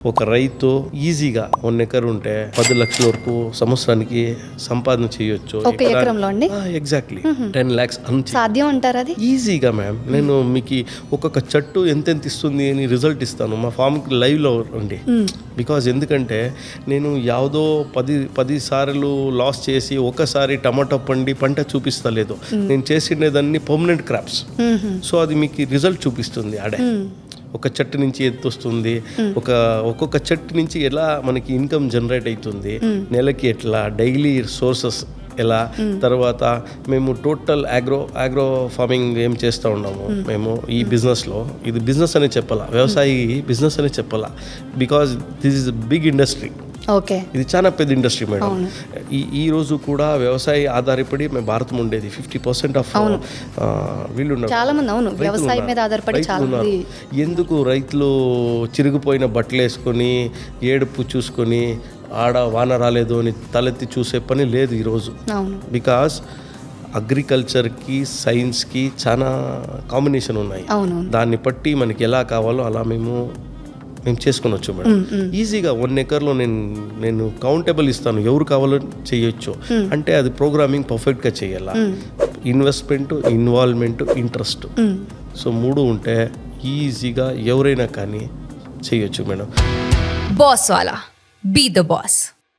ఒక రైతు ఈజీగా 1 ఎకర్ ఉంటే 10 లక్షల వరకు సంవత్సరానికి సంపాదన చేయొచ్చు. ఒక ఎకరంలో అండి ఎగ్జాక్ట్లీ 10 lakhs సాధ్యం అంటారు అది ఈజీగా మ్యామ్. నేను మీకు ఒక్కొక్క చెట్టు ఎంతెంత ఇస్తుంది అని రిజల్ట్ ఇస్తాను మా ఫామ్కి లైవ్లో అండి. బికాజ్ ఎందుకంటే నేను యావదో 10 సార్లు లాస్ చేసి ఒకసారి టమాటో పంట చూపిస్తలేదు. నేను చేసినదాన్ని పర్మనెంట్ క్రాప్స్. సో అది మీకు రిజల్ట్ చూపిస్తుంది ఆడే. ఒక చెట్టు నుంచి ఎంత వస్తుంది, ఒక్కొక్క చెట్టు నుంచి ఎలా మనకి ఇన్కమ్ జనరేట్ అవుతుంది, నెలకి ఎట్లా, డైలీ సోర్సెస్ ఎలా, తర్వాత మేము టోటల్ ఆగ్రో ఫార్మింగ్ ఏం చేస్తూ ఉన్నాము మేము ఈ బిజినెస్లో. ఇది బిజినెస్ అనే చెప్పాలా, వ్యవసాయ బిజినెస్ అనే చెప్పాలా. Because this is big industry. Okay, ఇది చాలా పెద్ద ఇండస్ట్రీ మేడం. ఈ రోజు కూడా వ్యవసాయ ఆధారపడి మేము భారతం ఉండేది 50% ఆఫ్ వీళ్ళు చాలా మంది అవును వ్యవసాయం మీద ఆధారపడి చాలా మంది. ఎందుకు రైతులు చిరిగిపోయిన బట్టలు వేసుకొని ఏడుపు చూసుకొని ఆడ వాన రాలేదు అని తలెత్తి చూసే పని లేదు ఈరోజు. బికాస్ అగ్రికల్చర్కి సైన్స్కి చాలా కాంబినేషన్ ఉన్నాయి. దాన్ని బట్టి మనకి ఎలా కావాలో అలా మేము చేసుకునొచ్చు మేడం. ఈజీగా 1 ఎకర్లో నేను కౌంటబుల్ ఇస్తాను, ఎవరు కావాలో చేయొచ్చు. అంటే అది ప్రోగ్రామింగ్ పర్ఫెక్ట్గా చేయాలా, ఇన్వెస్ట్మెంట్, ఇన్వాల్వ్మెంట్, ఇంట్రెస్ట్. సో 3 ఉంటే ఈజీగా ఎవరైనా కానీ చేయొచ్చు మేడం. బాస్ వాలా, బీ ద బాస్.